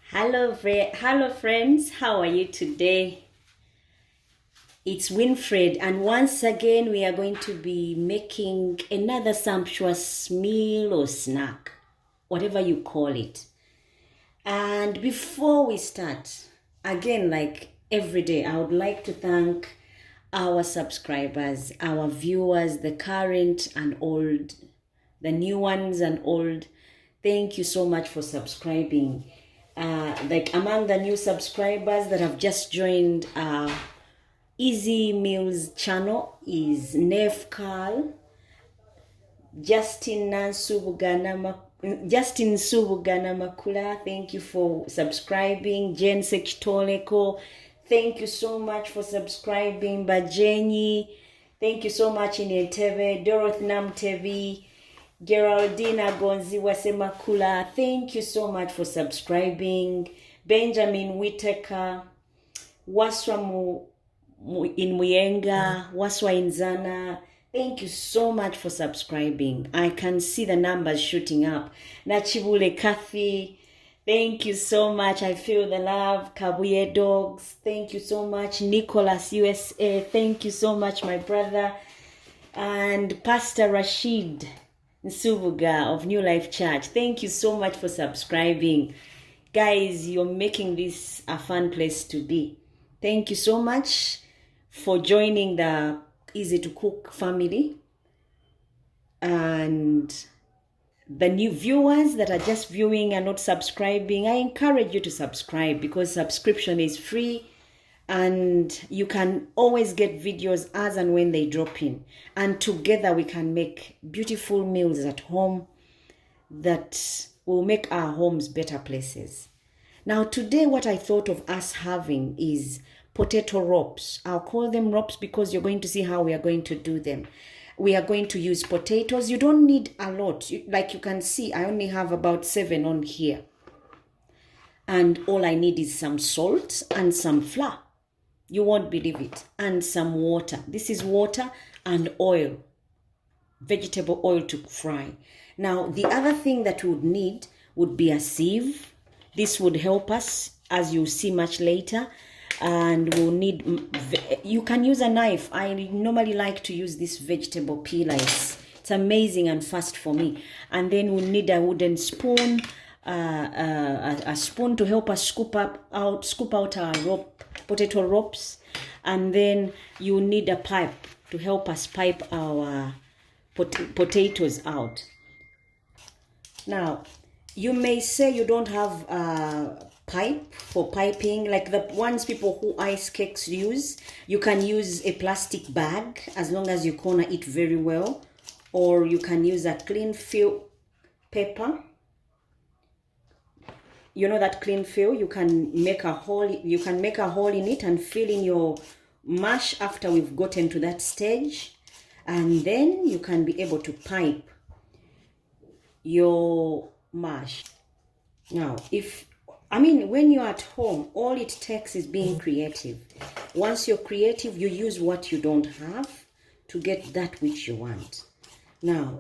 Hello friends, how are you today? It's Winfred, and once again we are going to be making another sumptuous meal or snack, whatever you call it. And before we start, again, like every day, I would like to thank our subscribers, our viewers, the current and old, the new ones and old. Thank you so much for subscribing. Like among the new subscribers that have just joined Easy Meals channel is Nef Carl, Justin Subugana Makula, thank you for subscribing. Jen Sekitoleko, thank you so much for subscribing. Bajenyi, thank you so much. Inetebe, Dorothy Namtevi, Geraldina Gonzi Wasemakula, thank you so much for subscribing. Benjamin Whitaker, Waswa in Muyenga, Waswa in Zana, thank you so much for subscribing. I can see the numbers shooting up. Nachibule Kathy, thank you so much. I feel the love. Kabuye Dogs, thank you so much. Nicholas USA, thank you so much, my brother. And Pastor Rashid Nsubuga of New Life Church, thank you so much for subscribing. Guys, you're making this a fun place to be. Thank you so much for joining the Easy to Cook family. And the new viewers that are just viewing and not subscribing, I encourage you to subscribe because subscription is free and you can always get videos as and when they drop in. And together we can make beautiful meals at home that will make our homes better places. Now today what I thought of us having is potato wraps. I'll call them wraps because you're going to see how we are going to do them. We are going to use potatoes. You don't need a lot. Like you can see, I only have about 7 on here. And all I need is some salt and some flour. You won't believe it. And some water. This is water and oil. Vegetable oil to fry. Now, the other thing that we would need would be a sieve. This would help us, as you'll see much later. And we'll need, you can use a knife. I normally like to use this vegetable peeler. It's amazing and fast for me. And then we'll need a wooden spoon, a spoon to help us scoop out our potato wraps. And then you need a pipe to help us pipe our potatoes out. Now, you may say you don't have a pipe for piping, like the ones people who ice cakes use. You can use a plastic bag as long as you corner it very well, or you can use a cling film paper. You know that cling film, you can make a hole in it and fill in your mash after we've gotten to that stage, and then you can be able to pipe your mash. Now, when you're at home, all it takes is being creative. Once you're creative, you use what you don't have to get that which you want. Now,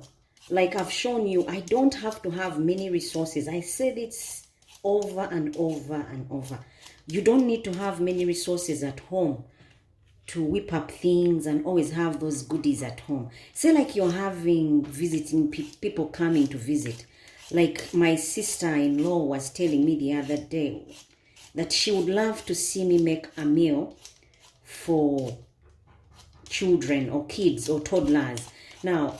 like I've shown you, I don't have to have many resources. I said it's over and over and over. You don't need to have many resources at home to whip up things and always have those goodies at home. Say like you're having visiting people coming to visit. Like my sister-in-law was telling me the other day that she would love to see me make a meal for children or kids or toddlers. Now,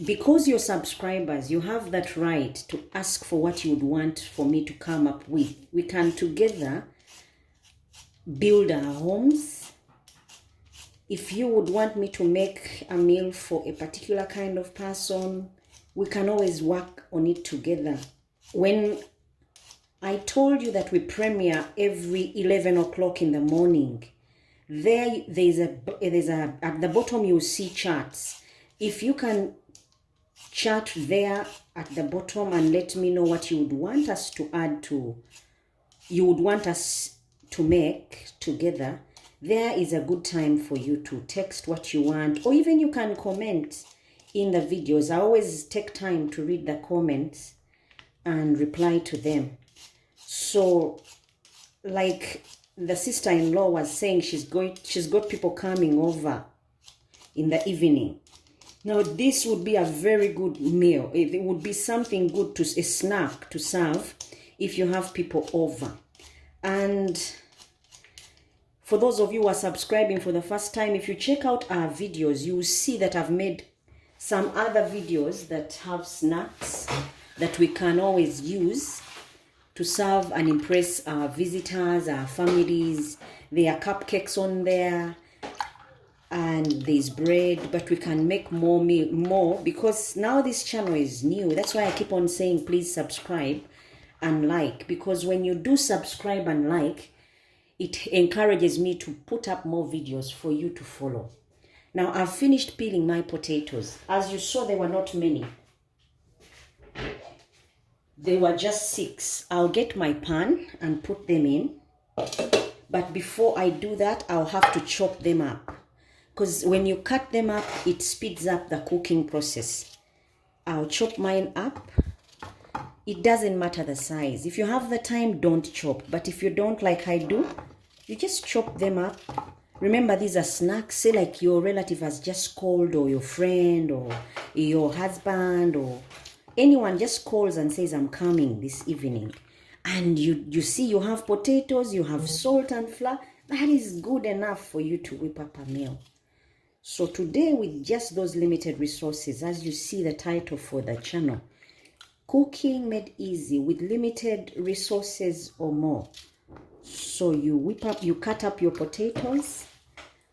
because you're subscribers, you have that right to ask for what you would want for me to come up with. We can together build our homes. If you would want me to make a meal for a particular kind of person, we can always work on it together. When I told you that we premiere every 11 o'clock in the morning, there's a at the bottom you'll see charts. If you can chart there at the bottom and let me know what you would want us to add to, you would want us to make together, there is a good time for you to text what you want, or even you can comment in the videos. I always take time to read the comments and reply to them. So like the sister-in-law was saying, she's got people coming over in the evening. Now this would be a very good meal. It would be something good, a snack to serve if you have people over. And for those of you who are subscribing for the first time, if you check out our videos, you will see that I've made some other videos that have snacks that we can always use to serve and impress our visitors, our families. There are cupcakes on there and there's bread, but we can make more because now this channel is new. That's why I keep on saying please subscribe and like, because when you do subscribe and like, it encourages me to put up more videos for you to follow. Now I've finished peeling my potatoes. As you saw, there were not many. They were just 6. I'll get my pan and put them in. But before I do that, I'll have to chop them up. Because when you cut them up, it speeds up the cooking process. I'll chop mine up. It doesn't matter the size. If you have the time, don't chop. But if you don't, like I do, you just chop them up. Remember, these are snacks. Say like your relative has just called, or your friend, or your husband, or anyone just calls and says, I'm coming this evening. And you see you have potatoes, you have salt and flour. That is good enough for you to whip up a meal. So today, with just those limited resources, as you see the title for the channel, Cooking Made Easy with Limited Resources or More. So you cut up your potatoes,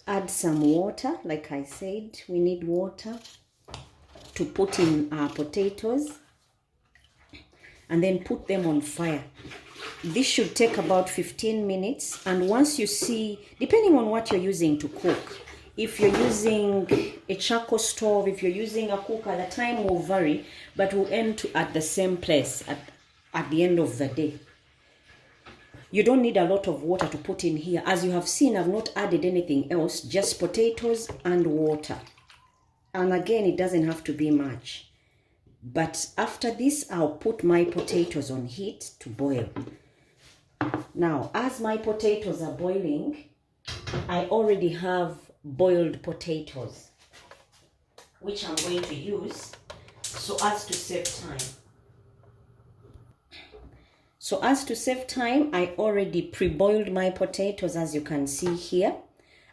add some water. Like I said, we need water to put in our potatoes, and then put them on fire. This should take about 15 minutes. And once you see, depending on what you're using to cook, if you're using a charcoal stove, if you're using a cooker, the time will vary, but we'll end at the same place at the end of the day. You don't need a lot of water to put in here. As you have seen, I've not added anything else, just potatoes and water. And again, it doesn't have to be much. But after this, I'll put my potatoes on heat to boil. Now, as my potatoes are boiling, I already have boiled potatoes, which I'm going to use so as to save time. So as to save time, I already pre-boiled my potatoes, as you can see here.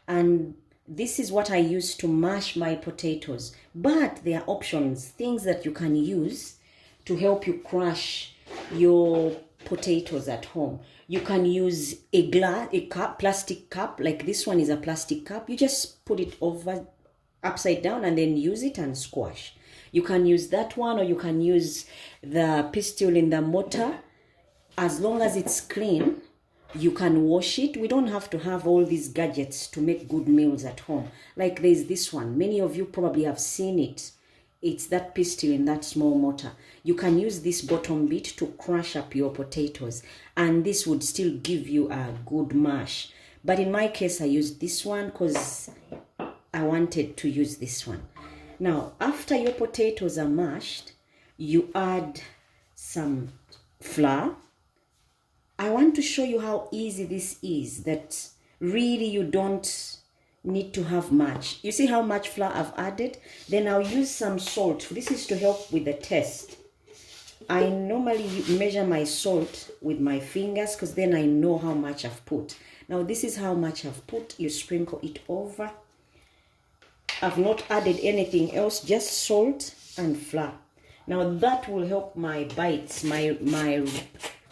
And this is what I use to mash my potatoes. But there are options, things that you can use to help you crush your potatoes at home. You can use a plastic cup, like this one is a plastic cup. You just put it over upside down and then use it and squash. You can use that one, or you can use the pistol in the mortar. As long as it's clean, you can wash it. We don't have to have all these gadgets to make good meals at home. Like there's this one. Many of you probably have seen it. It's that pistol in that small mortar. You can use this bottom bit to crush up your potatoes, and this would still give you a good mash. But in my case, I used this one because I wanted to use this one. Now, after your potatoes are mashed, you add some flour. I want to show you how easy this is, that really you don't need to have much. You see how much flour I've added? Then I'll use some salt. This is to help with the taste. I normally measure my salt with my fingers because then I know how much I've put. Now this is how much I've put. You sprinkle it over. I've not added anything else, just salt and flour. Now that will help my bites, my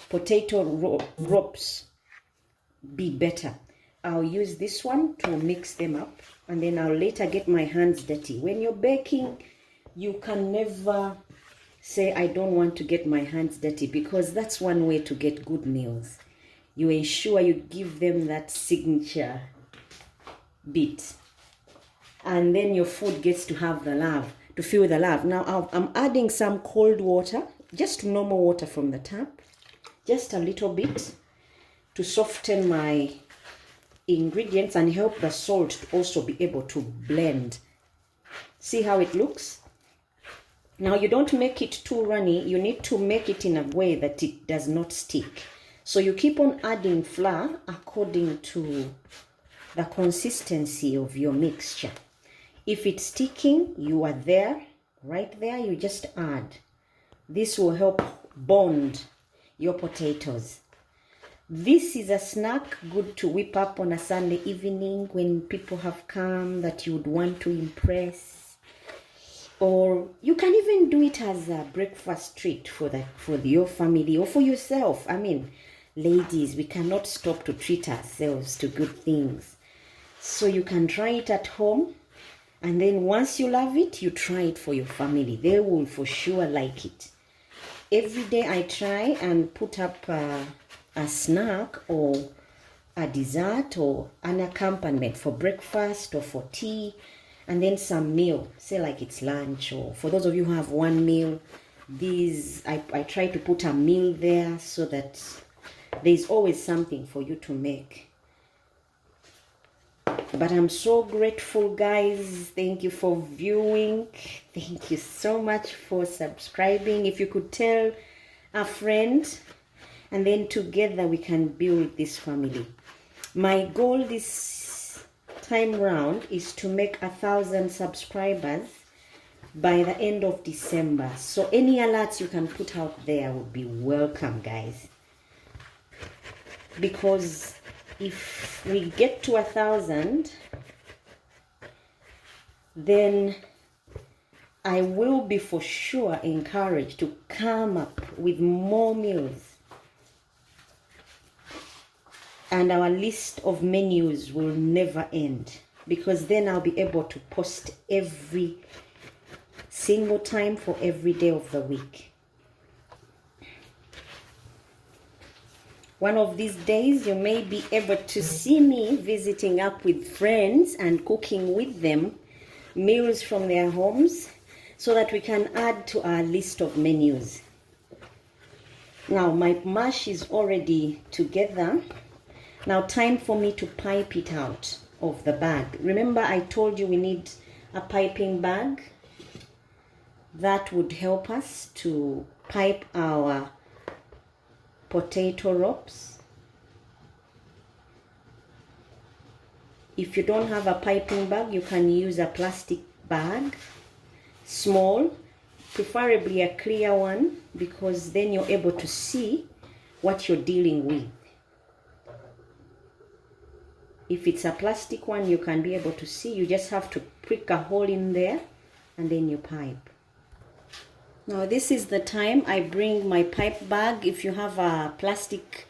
potato ropes be better. I'll use this one to mix them up, and then I'll later get my hands dirty. When you're baking, you can never say, I don't want to get my hands dirty, because that's one way to get good meals. You ensure you give them that signature bit, and then your food gets to have the love, to feel the love. Now I'm adding some cold water, just normal water from the tap, just a little bit to soften my ingredients and help the salt to also be able to blend. See how it looks? Now you don't make it too runny. You need to make it in a way that it does not stick. So you keep on adding flour according to the consistency of your mixture. If it's sticking, you are there, right there, you just add. This will help bond your potatoes. This is a snack good to whip up on a Sunday evening when people have come that you would want to impress. Or you can even do it as a breakfast treat for your family or for yourself. I mean, ladies, we cannot stop to treat ourselves to good things. So you can try it at home, and then once you love it, you try it for your family. They will for sure like it. Every day I try and put up a snack or a dessert or an accompaniment for breakfast or for tea, and then some meal, say like it's lunch, or for those of you who have one meal, I try to put a meal there so that there's always something for you to make. But I'm so grateful, guys. Thank you for viewing. Thank you so much for subscribing. If you could tell a friend, and then together we can build this family. My goal this time round is to make 1,000 subscribers by the end of December. So any alerts you can put out there would be welcome, guys. Because if we get to 1,000, then I will be for sure encouraged to come up with more meals. And our list of menus will never end, because then I'll be able to post every single time for every day of the week. One of these days, you may be able to see me visiting up with friends and cooking with them meals from their homes so that we can add to our list of menus. Now, my mash is already together. Now, time for me to pipe it out of the bag. Remember, I told you we need a piping bag. That would help us to pipe our potato ropes. If you don't have a piping bag, you can use a plastic bag, small, preferably a clear one, because then you're able to see what you're dealing with. If it's a plastic one, you can be able to see. You just have to prick a hole in there and then you pipe. Now this is the time I bring my pipe bag. If you have a plastic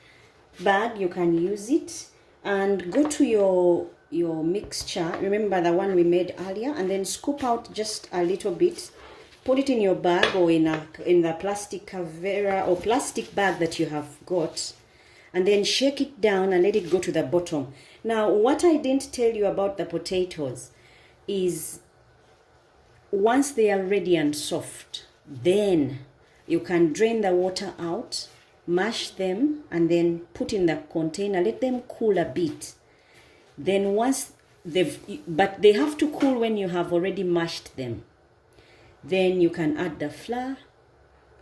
bag, you can use it, and go to your mixture. Remember the one we made earlier, and then scoop out just a little bit. Put it in your bag or in the plastic Cavera or plastic bag that you have got, and then shake it down and let it go to the bottom. Now, what I didn't tell you about the potatoes is once they are ready and soft, then you can drain the water out, mash them, and then put in the container. Let them cool a bit. Then once but they have to cool when you have already mashed them. Then you can add the flour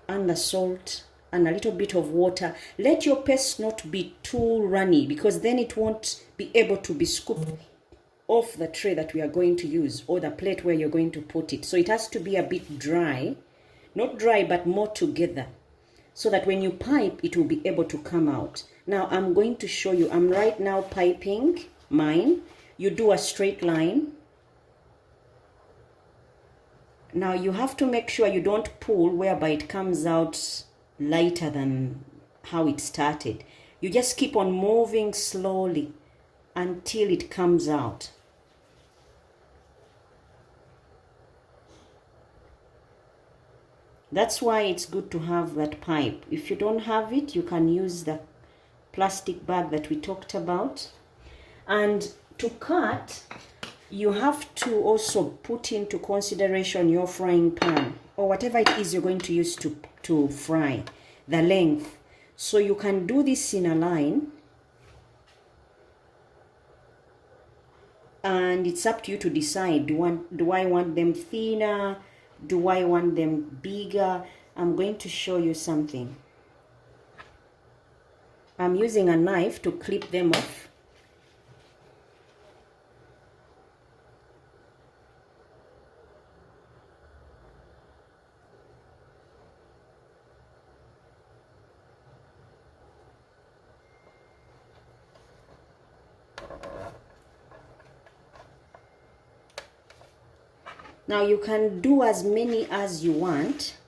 and the salt and a little bit of water. Let your paste not be too runny, because then it won't be able to be scooped off the tray that we are going to use, or the plate where you're going to put it. So it has to be a bit dry. Not dry, but more together, so that when you pipe, it will be able to come out. Now, I'm going to show you. I'm right now piping mine. You do a straight line. Now, you have to make sure you don't pull whereby it comes out lighter than how it started. You just keep on moving slowly until it comes out. That's why it's good to have that pipe. If you don't have it, you can use the plastic bag that we talked about. And to cut, you have to also put into consideration your frying pan, or whatever it is you're going to use to fry, the length. So you can do this in a line, and it's up to you to decide, do I want them thinner? Do I want them bigger? I'm going to show you something. I'm using a knife to clip them off. Now you can do as many as you want.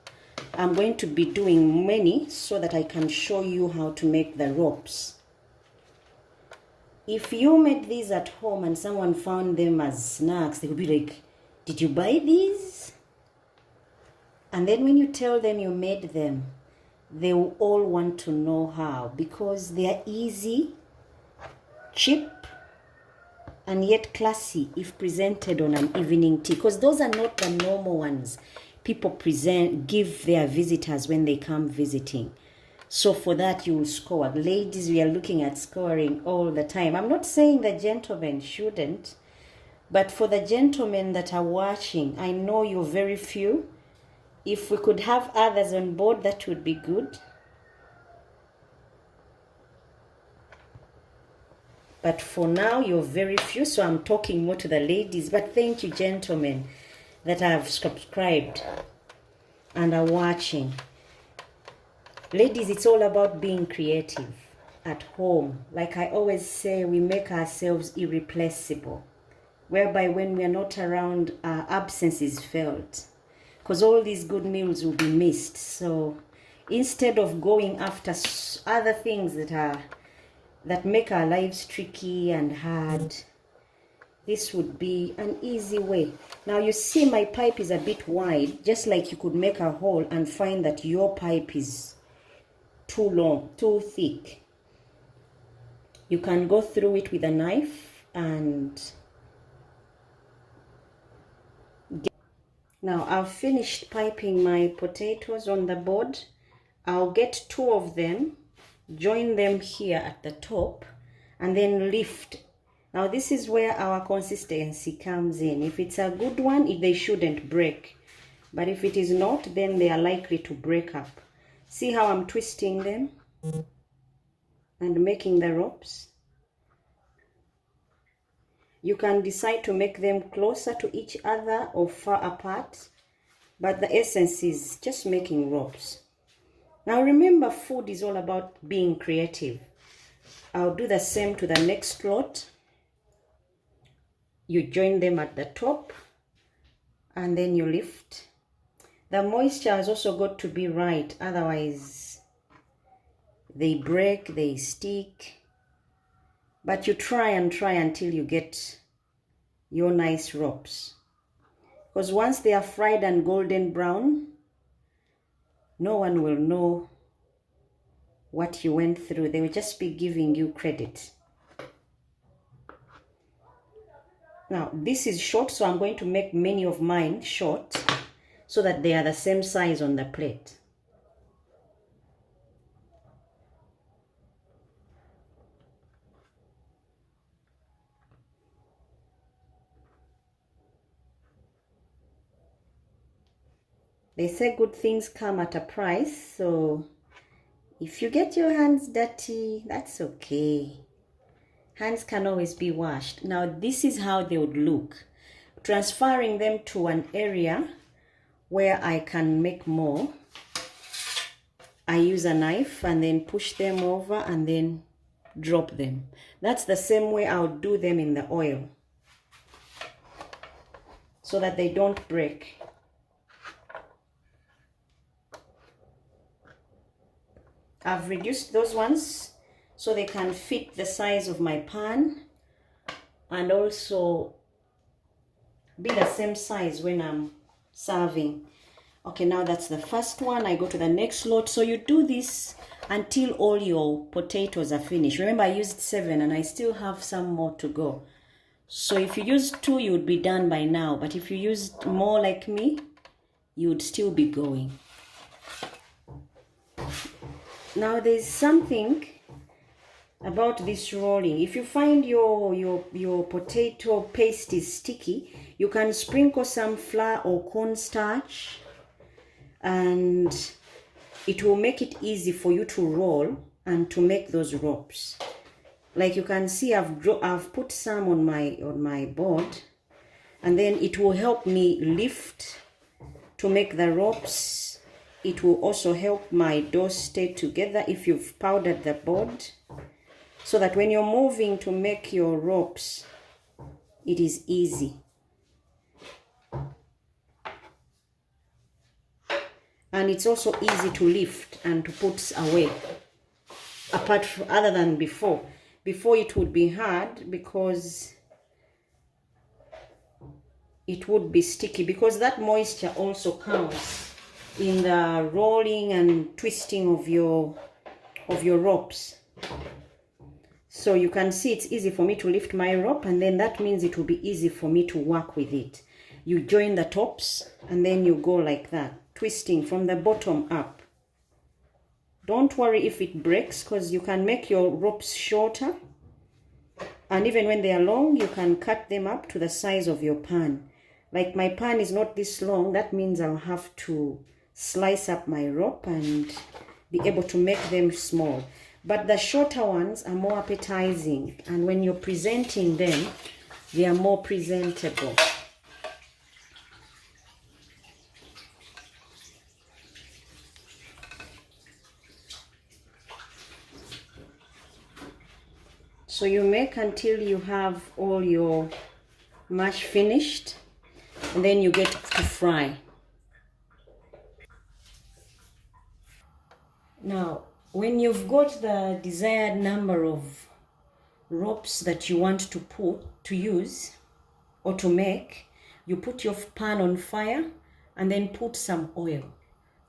I'm going to be doing many so that I can show you how to make the ropes. If you made these at home and someone found them as snacks, they would be like, did you buy these? And then when you tell them you made them, they will all want to know how, because they are easy, cheap, and yet classy if presented on an evening tea, because those are not the normal ones people give their visitors when they come visiting. So for that you will score. Ladies, we are looking at scoring all the time. I'm not saying the gentlemen shouldn't, but for the gentlemen that are watching, I know you're very few. If we could have others on board, that would be good. But for now, you're very few, so I'm talking more to the ladies. But thank you, gentlemen, that have subscribed and are watching. Ladies, it's all about being creative at home. Like I always say, we make ourselves irreplaceable, whereby when we are not around, our absence is felt, because all these good meals will be missed. So instead of going after other things that make our lives tricky and hard, this would be an easy way. Now you see my pipe is a bit wide, just like you could make a hole and find that your pipe is too long, too thick. You can go through it with a knife and now I've finished piping my potatoes on the board. I'll get 2 of them, join them here at the top, and then lift. Now this is where our consistency comes in. If it's a good one, they shouldn't break. But if it is not, then they are likely to break up. See how I'm twisting them and making the ropes? You can decide to make them closer to each other or far apart, but the essence is just making ropes. Now remember, food is all about being creative. I'll do the same to the next lot. You join them at the top and then you lift. The moisture has also got to be right, otherwise they break, they stick. But you try until you get your nice ropes. Because once they are fried and golden brown, no one will know what you went through. They will just be giving you credit. Now, this is short, so I'm going to make many of mine short so that they are the same size on the plate. They say good things come at a price, so if you get your hands dirty, that's okay. Hands can always be washed. Now this is how they would look. Transferring them to an area where I can make more. I use a knife and then push them over and then drop them. That's the same way I would do them in the oil, so that they don't break. I've reduced those ones so they can fit the size of my pan and also be the same size when I'm serving. Okay, now that's the first one. I go to the next lot. So you do this until all your potatoes are finished. Remember, I used 7 and I still have some more to go. So if you used 2, you would be done by now. But if you used more like me, you would still be going. Now there's something about this rolling. If you find your potato paste is sticky, you can sprinkle some flour or cornstarch and it will make it easy for you to roll and to make those ropes. Like you can see, I've put some on my board, and then it will help me lift to make the ropes. It will also help my doors stay together if you've powdered the board, so that when you're moving to make your ropes, it is easy. And it's also easy to lift and to put away, other than before. Before it would be hard because it would be sticky, because that moisture also counts in the rolling and twisting of your ropes. So you can see it's easy for me to lift my rope, and then that means it will be easy for me to work with it. You join the tops and then you go like that, twisting from the bottom up. Don't worry if it breaks, because you can make your ropes shorter, and even when they are long, you can cut them up to the size of your pan. Like my pan is not this long, that means I'll have to slice up my rope and be able to make them small. But the shorter ones are more appetizing, and when you're presenting them, they are more presentable. So you make until you have all your mash finished, and then you get to fry. Now, when you've got the desired number of ropes that you want to use or to make, you put your pan on fire and then put some oil.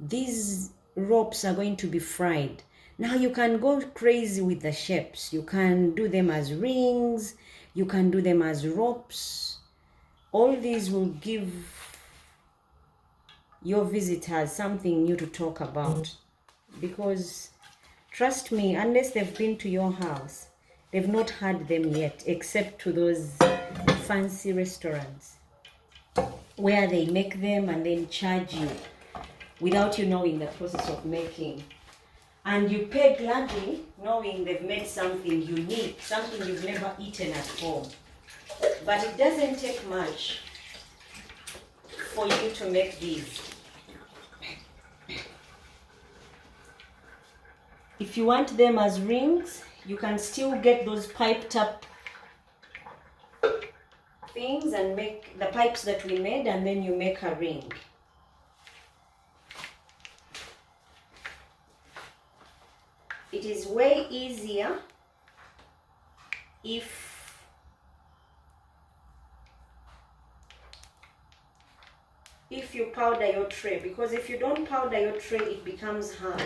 These ropes are going to be fried. Now you can go crazy with the shapes. You can do them as rings, you can do them as ropes. All these will give your visitors something new to talk about, because trust me, unless they've been to your house, they've not had them yet, except to those fancy restaurants where they make them and then charge you without you knowing the process of making. And you pay gladly knowing they've made something unique, something you've never eaten at home. But it doesn't take much for you to make these. If you want them as rings, you can still get those piped up things and make the pipes that we made, and then you make a ring. It is way easier if you powder your tray, because if you don't powder your tray, it becomes hard.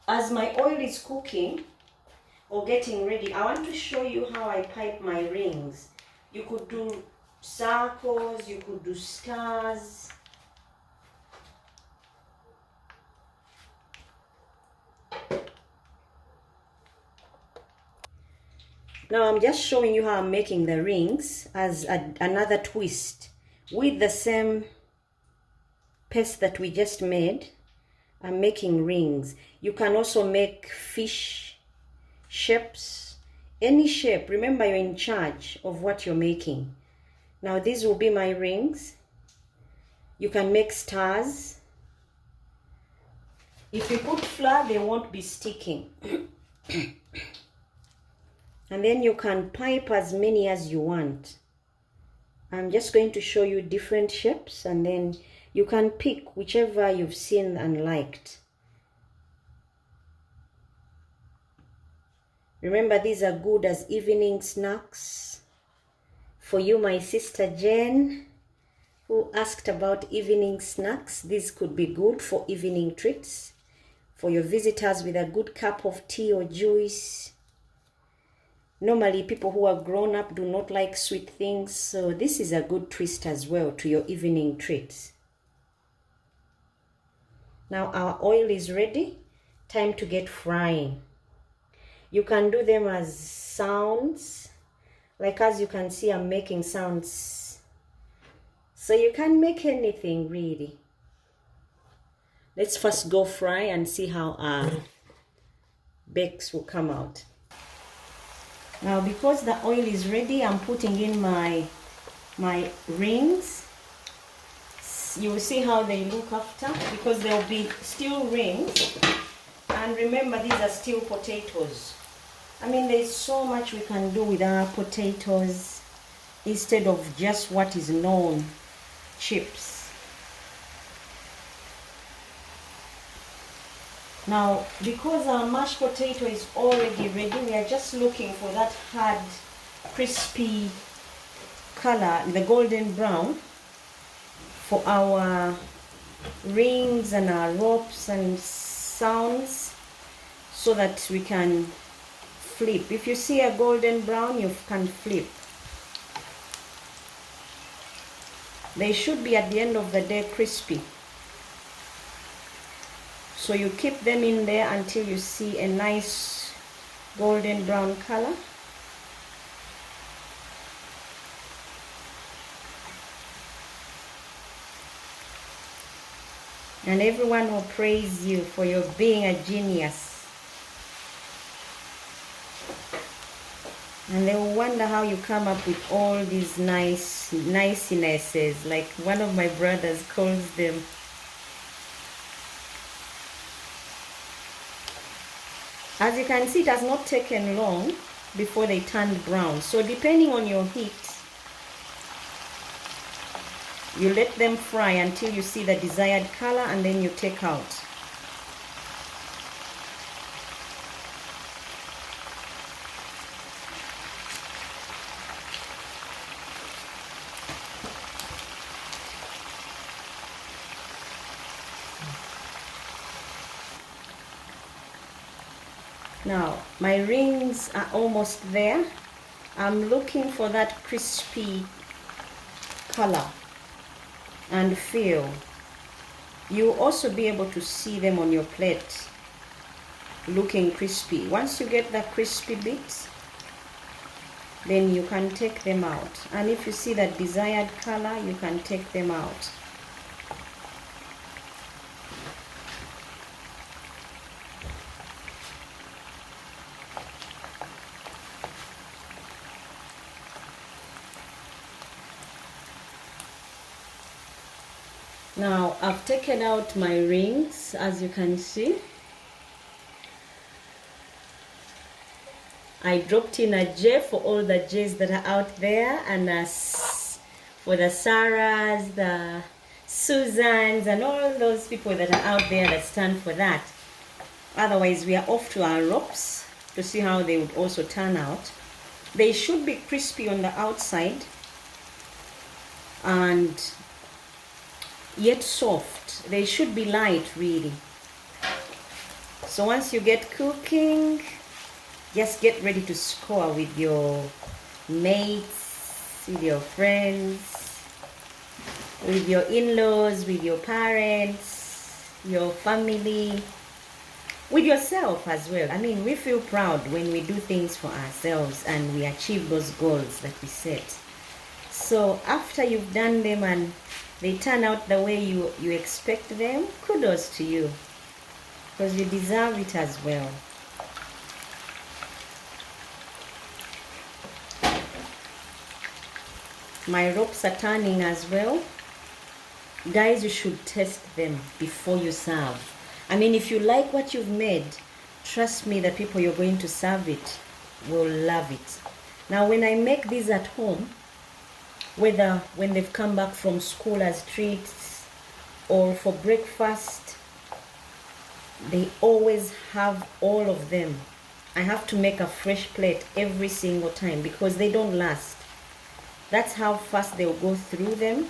As my oil is cooking or getting ready, I want to show you how I pipe my rings. You could do circles, you could do stars. Now I'm just showing you how I'm making the rings as another twist with the same paste that we just made. I'm making rings. You can also make fish shapes, any shape. Remember, you're in charge of what you're making. Now these will be my rings. You can make stars. If you put flour, they won't be sticking. And then you can pipe as many as you want. I'm just going to show you different shapes, and then you can pick whichever you've seen and liked. Remember, these are good as evening snacks. For you, my sister Jen, who asked about evening snacks, these could be good for evening treats. For your visitors with a good cup of tea or juice. Normally, people who are grown up do not like sweet things, so this is a good twist as well to your evening treats. Now our oil is ready. Time to get frying. You can do them as sounds. Like as you can see, I'm making sounds. So you can make anything really. Let's first go fry and see how bakes will come out. Now because the oil is ready, I'm putting in my rings. You will see how they look after, because there will be still rings. And remember, these are still potatoes. I mean, there's so much we can do with our potatoes instead of just what is known, chips. Now, because our mashed potato is already ready, we are just looking for that hard, crispy color, the golden brown, for our rings and our ropes and sounds, so that we can flip. If you see a golden brown, you can flip. They should be at the end of the day crispy. So you keep them in there until you see a nice golden brown color. And everyone will praise you for your being a genius. And they will wonder how you come up with all these nicenesses, like one of my brothers calls them. As you can see, it has not taken long before they turned brown. So depending on your heat, you let them fry until you see the desired color, and then you take out. Now, my rings are almost there. I'm looking for that crispy color and feel. You'll also be able to see them on your plate looking crispy. Once you get the crispy bits, then you can take them out. And if you see that desired color, you can take them out. Now I've taken out my rings, as you can see. I dropped in a J for all the J's that are out there, and for the Sarahs, the Susans, and all those people that are out there that stand for that. Otherwise, we are off to our ropes to see how they would also turn out. They should be crispy on the outside and yet soft. They should be light, really. So once you get cooking, just get ready to score with your mates, with your friends, with your in-laws, with your parents, your family, with yourself as well. I mean, we feel proud when we do things for ourselves and we achieve those goals that we set. So after you've done them and they turn out the way you expect them, kudos to you, because you deserve it as well. My ropes are turning as well. Guys, you should test them before you serve. I mean, if you like what you've made, trust me, the people you're going to serve it will love it. Now, when I make these at home, whether when they've come back from school as treats or for breakfast, they always have all of them. I have to make a fresh plate every single time because they don't last. That's how fast they'll go through them.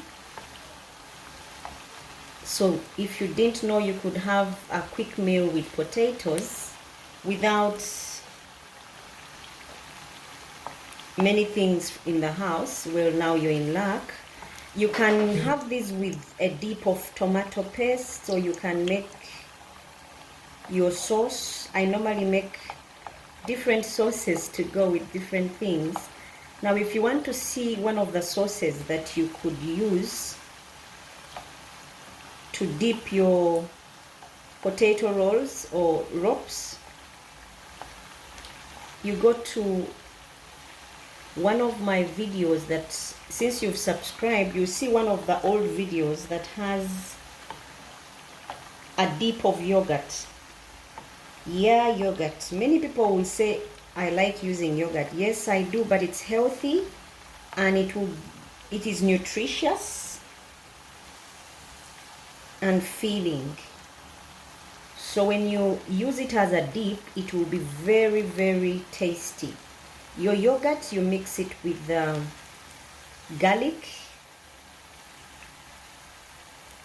So if you didn't know you could have a quick meal with potatoes without many things in the house, well, now you're in luck. You can have this with a dip of tomato paste, so you can make your sauce. I normally make different sauces to go with different things. Now, if you want to see one of the sauces that you could use to dip your potato rolls or ropes, you go to one of my videos that, since you've subscribed, you see one of the old videos that has a dip of yogurt. Yeah, yogurt. Many people will say, I like using yogurt. Yes, I do, but it's healthy and it is nutritious and filling. So when you use it as a dip, it will be very, very tasty. Your yogurt, you mix it with garlic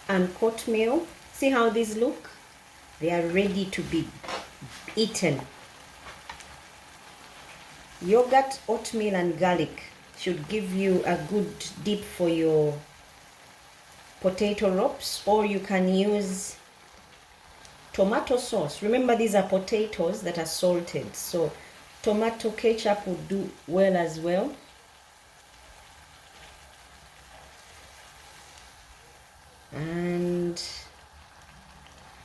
and oatmeal. See how these look? They are ready to be eaten. Yogurt, oatmeal and garlic should give you a good dip for your potato wraps, or you can use tomato sauce. Remember, these are potatoes that are salted, so tomato ketchup would do well as well. And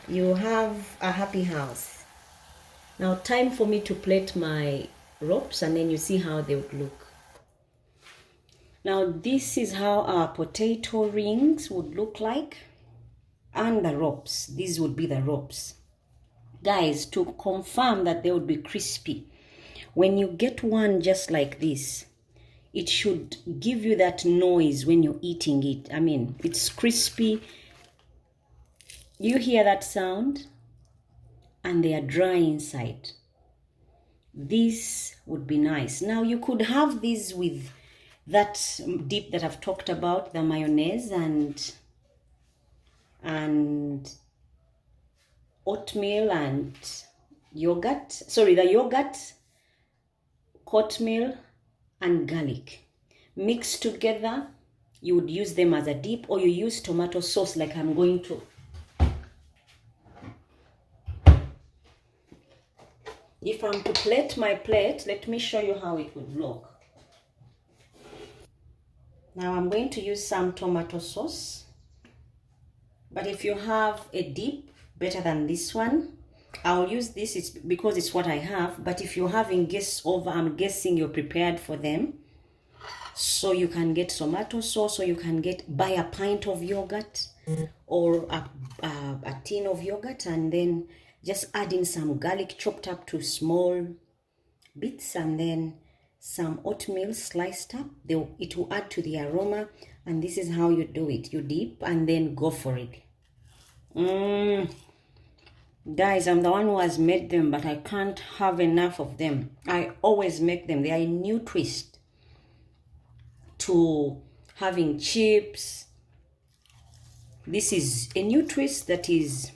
you have a happy house. Now time for me to plate my wraps, and then you see how they would look. Now this is how our potato rings would look like, and the wraps. These would be the wraps. Guys, to confirm that they would be crispy, when you get one just like this, it should give you that noise when you're eating it. I mean, it's crispy. You hear that sound? And they are dry inside. This would be nice. Now you could have these with that dip that I've talked about, the mayonnaise and oatmeal and yogurt. Sorry, the yogurt, oatmeal and garlic mixed together. You would use them as a dip, or you use tomato sauce like I'm going to. If I'm to plate my plate, let me show you how it would look. Now I'm going to use some tomato sauce, but if you have a dip better than this one, I'll use this. It's because it's what I have. But if you're having guests over, I'm guessing you're prepared for them, so you can get tomato sauce, or you can buy a pint of yogurt or a tin of yogurt, and then just add in some garlic chopped up to small bits, and then some oatmeal sliced up. It will add to the aroma, and this is how you do it. You dip and then go for it. Guys, I'm the one who has made them, but I can't have enough of them. I always make them. They are a new twist to having chips. This is a new twist that is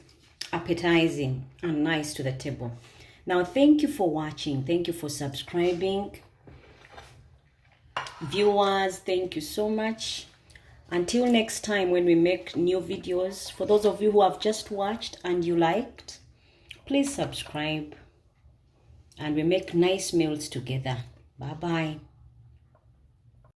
appetizing and nice to the table. Now, thank you for watching. Thank you for subscribing. Viewers, thank you so much. Until next time when we make new videos, for those of you who have just watched and you liked, please subscribe, and we make nice meals together. Bye-bye.